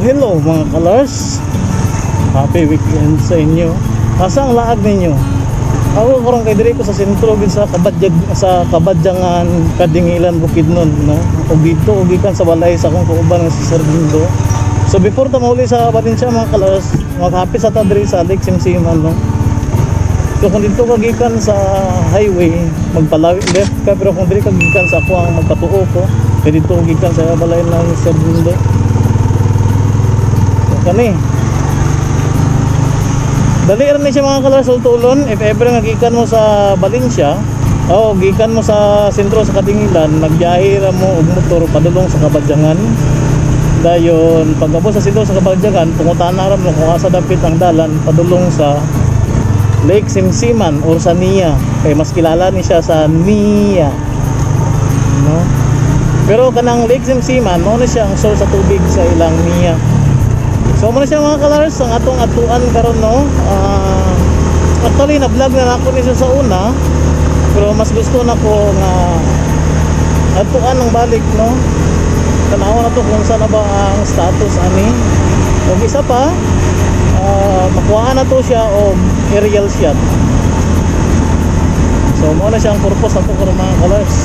hello mga kalars. Happy weekend sa inyo. Asa ang laag ninyo? Ako karong kay diri ko sa sentro gid sa Kabadyangan, Kadingilan, Bukidnon, no. Ug dito ug gikan sa balay sa akong kauban nga si Sir Dindo. So before ta mauli sa Valencia mga kalars, maghapit sa ta diri sa Lake Simsiman, no. So kung dito ka gikan sa highway, magpalawi left ka, pero kung diri ka gikan sa ako ang magpatuo ko, kay dito gikan sa balay ng Sir Dindo. So kani dali rin siya mga kalars ultulon. If ever nga gikan mo sa Valencia o gikan mo sa sentro sa Kadingilan, magbiyahe ra mo og motor padulong sa Kabadyangan. Dayon pagabot sa sentro sa Kabadyangan, pungutahan ra mo kung asa dapit ang dalan padulong sa Lake Simsiman or sa Nia, kay mas kilala ni siya sa Nia, no? Pero kanang Lake Simsiman mao na siya ang source sa tubig sa ilang Nia. So muna siya mga kalars ang atong atuan karon, no. Actually na vlog na ako ni sa una, pero mas gusto na ko nga atuan ng balik, no. Tanaw na to kung saan na ba ang status ani. O isa pa, makuhaan na to siya o aerial shot. So muna siya ang purpose ato karon mga kalars.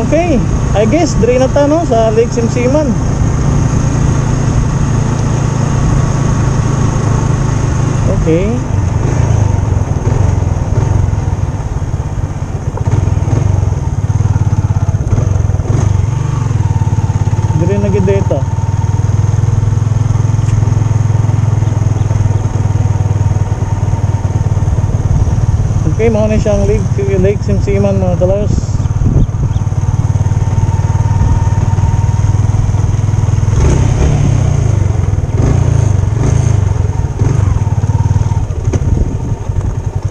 Okay, I guess diri na ta, no, sa Lake Simsiman. Okay. Diri na gid data. Okay, mao na siyang Lake Simsiman mga kalars.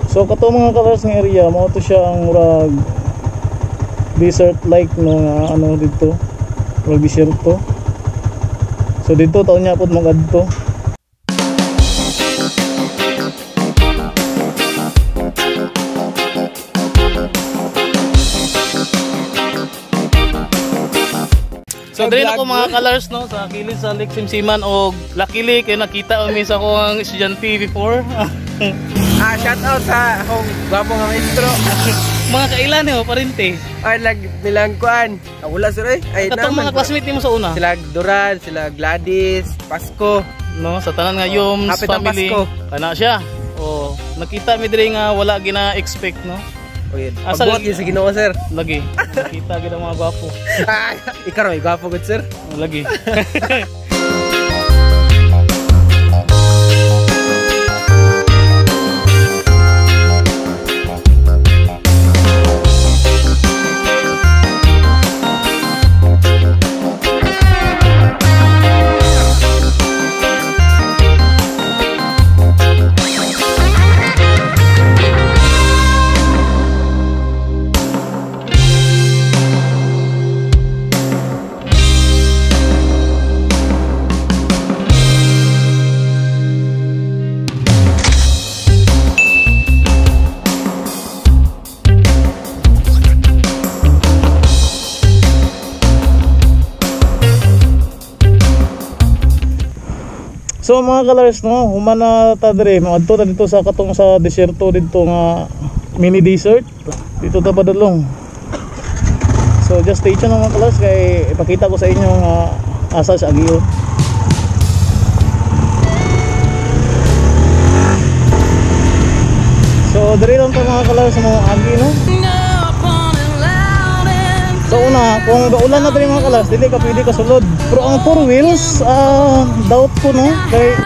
So kato mga kalars ng area, mao to siya ang murag desert like, no, nga ano dito. Murag desert to. So dito taon niya pud magadto. So dili na ko mga kalars, no, sa kilid sa Lake Simsiman, og luckily kay nakita umi sa akong estudyante before. Shout out sa akong gwapong maestro. Mga kailan niyo parente? Ay bilang kuan. Wala sir ay katong mga classmate nimo sa una. Sila Duran, sila Gladys, Pasko, no, sa tanan nga yung family. Ana siya. Oh, nakita mi diri nga wala gina expect, no. Oy, pagbuhat gyud sa Ginoo sir. Lagi. Nakita gyud ang mga gwapo. Ikaw ro gwapo gud sir. Lagi. So mga kalars, no, human na ta dire, maadto ta dito sa katong sa deserto dito nga mini desert. Dito ta padulong. So just stay tuned mga kalars kay ipakita ko sa inyo nga asa sa agiyo. So dire lang ta mga kalars sa mga agi, no. So una, kung gaulan na tayo mga kalars, dili ka pwede kasulod. Pero ang 4 wheels, doubt ko, no, kay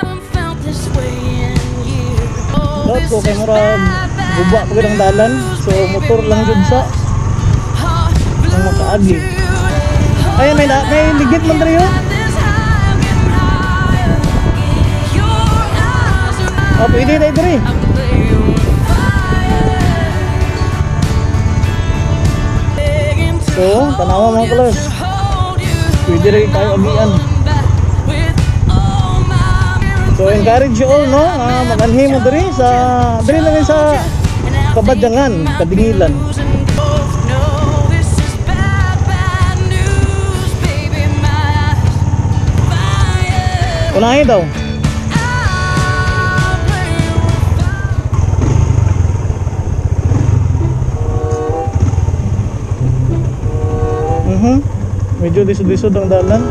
doubt ko kay murag guba pa ang dalan. So motor lang jud sa ang makaagi. Ayun, may ligit man diri yo. Pwede tayo diri. So, tanawa mga kalors. Pwede rin tayo agian. So, encourage you all, no? Mag-anhi mo diri lang sa Kabadyangan, Kadingilan. Unahin daw. Medyo disod-disod ang dalan.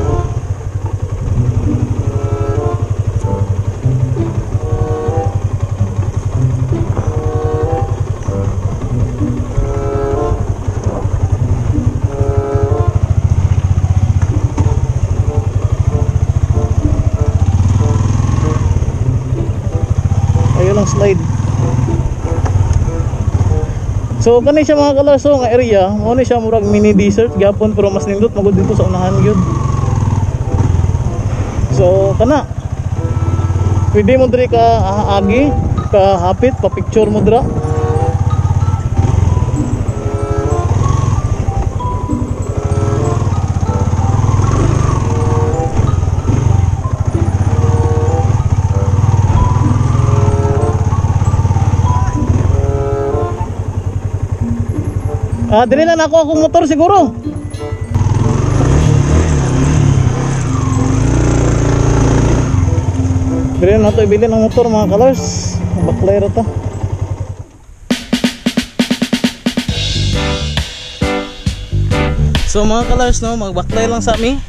Ayun ang slide. So kani siya mga kalarso nga area, mo ni siya murag mini desert gyapon pero mas nindot magud dito sa unahan gyud. So kana pwede mo diri ka agi, ka hapit, pa picture mo dira. Dili na ako akong motor siguro. Dili na ito ibili ng motor mga kalors. Baklay rata. So mga kalors, no, magbaklay lang sa mi.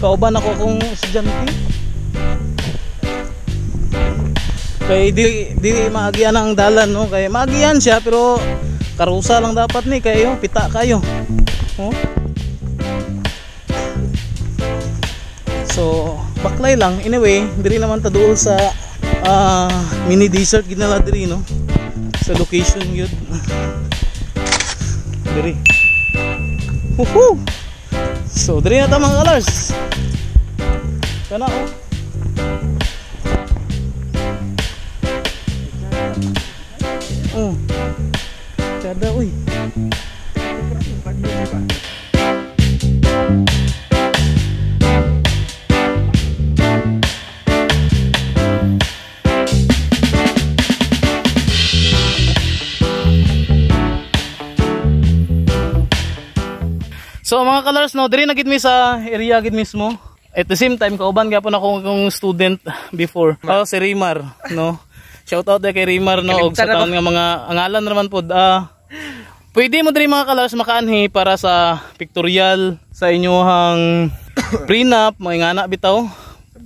Kauban ako kung estudyante. Kay di maagian ang dalan, no. Kay maagian siya pero karusa lang dapat ni kayo, pita kayo. Oh. So, baklay lang. Anyway, diri naman ta duol sa mini desert ginala diri, no. Sa location yun. Diri. Woohoo! So, diri na ta mga kalars. Kana oh. Oh. Kada uy. So mga kalars, no, diri na gid mi sa area gid mismo. At the same time kauban gyapon ako kung student before. Oh, si Rimar, no. Shout out kay Rimar, no, og sa taon nga mga angalan naman pod. Pwede mo diri mga kalars makaanhi para sa pictorial sa inyohang prenup, mga anak bitaw.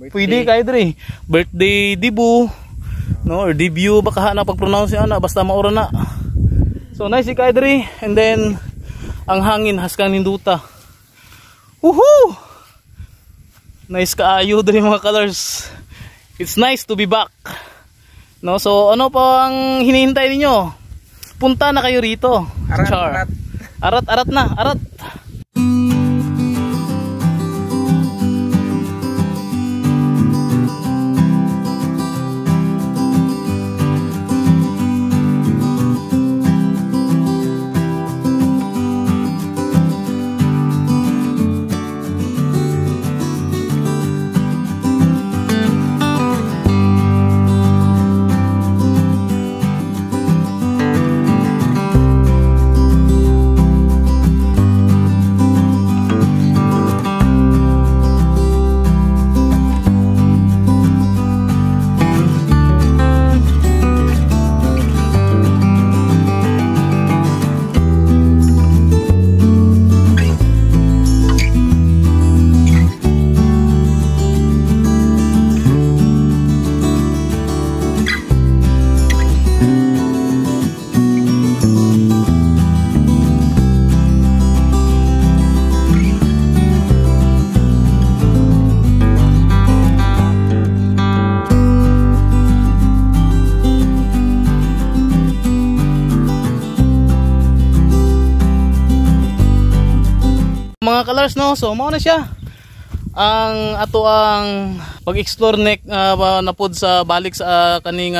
Pwede kay diri birthday debut, no, or debut baka na pag-pronounce ana basta maura na. So nice kay diri, and then ang hangin haskang ninduta. Woohoo! Nice kaayo diri mga kalars. It's nice to be back. No, so ano pa ang hinihintay ninyo? Punta na kayo rito. Arat. Arat na, arat. Mga kalars, no, so mao na siya ang ato ang pag-explore napod sa balik sa kaning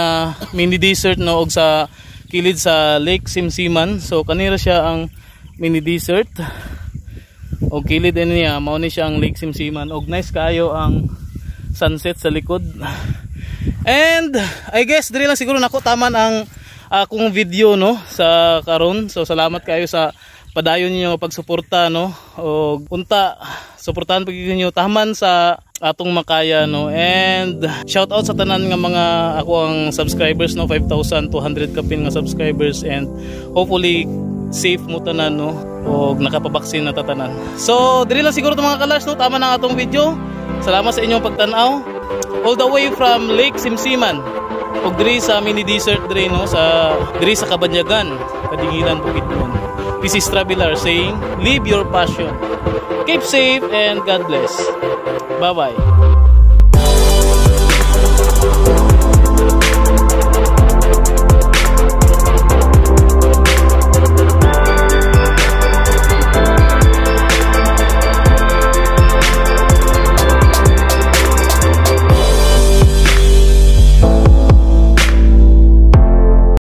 mini desert, no, og sa kilid sa Lake Simsiman. So kanira siya ang mini desert. og kilid din niya mao ni siya ang Lake Simsiman og nice kaayo ang sunset sa likod. And I guess diri lang siguro nako taman ang akong video no sa karon. So salamat kayo sa padayon niyo pagsuporta no og unta suportahan pag niyo taman sa atong makaya no. And shout out sa tanan nga mga ako ang subscribers no, 5,200 kapin nga subscribers, and hopefully safe mo tanan no og nakapabaksin na tatanan. So diri lang siguro mga kalars no, tama na ang atong video. Salamat sa inyong pagtan-aw all the way from Lake Simsiman og diri sa mini desert diri no, sa diri sa Kabanyagan, Kadingilan, Bukidnon. This is Traveler saying live your passion, keep safe, and God bless. Bye bye.